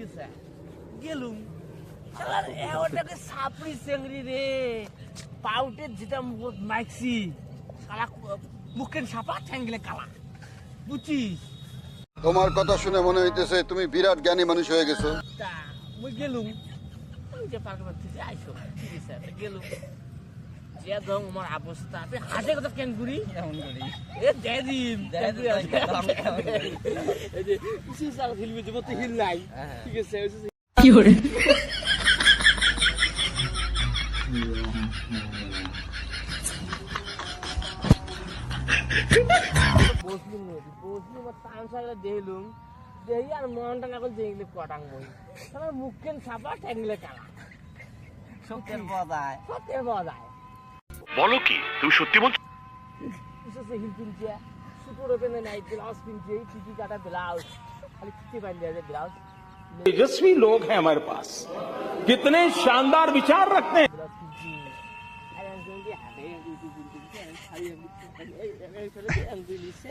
আছে গেলুম শালার ওটাকে সাপড়ি চেংড়ি রে পাউটে যেটা মুখ মাইকছি কালা মুখের সাপা ঠ্যাঙ্গলে কালা বুঝছিস তোমার কথা শুনে মনে হইতেছে তুমি বিরাট জ্ঞানী মানুষ হয়ে গেছো। তা মুই গেলুম ওই যে পার্কের মধ্যে যে আইসো ঠিক আছে গেলুম যে ধর আমার অবস্থা তুই হাসে কথা কেন করি কেমন করি এ দেদিম এই যে সিসার হিলবে যে মতো হিল নাই ঠিক আছে কি করে বসলুম টান সাগরে দেখলুম দেখি আর মনটা না করে দেখলে কটাং মই আমার মুখেন ছাপা ঠ্যাংলে কালা সত্যের পাওয়া যায় সত্যি পাওয়া যায় বলো কি তুমি সত্যি বলছো বিশেষ হিল কিনছে সুতোর ওপেনে নাইট ব্লাউজ কিনছে চিঠি কাটা ব্লাউজ খালি চিঠি বান দেওয়া ব্লাউজ तेजस्वी लोग हैं हमारे पास कितने शानदार विचार रखते हैं ব্লাউজ কিনছি আর একজন কি হাতে কিনছে শাড়ি আমি এই ফেলে দিয়ে আমি নিছে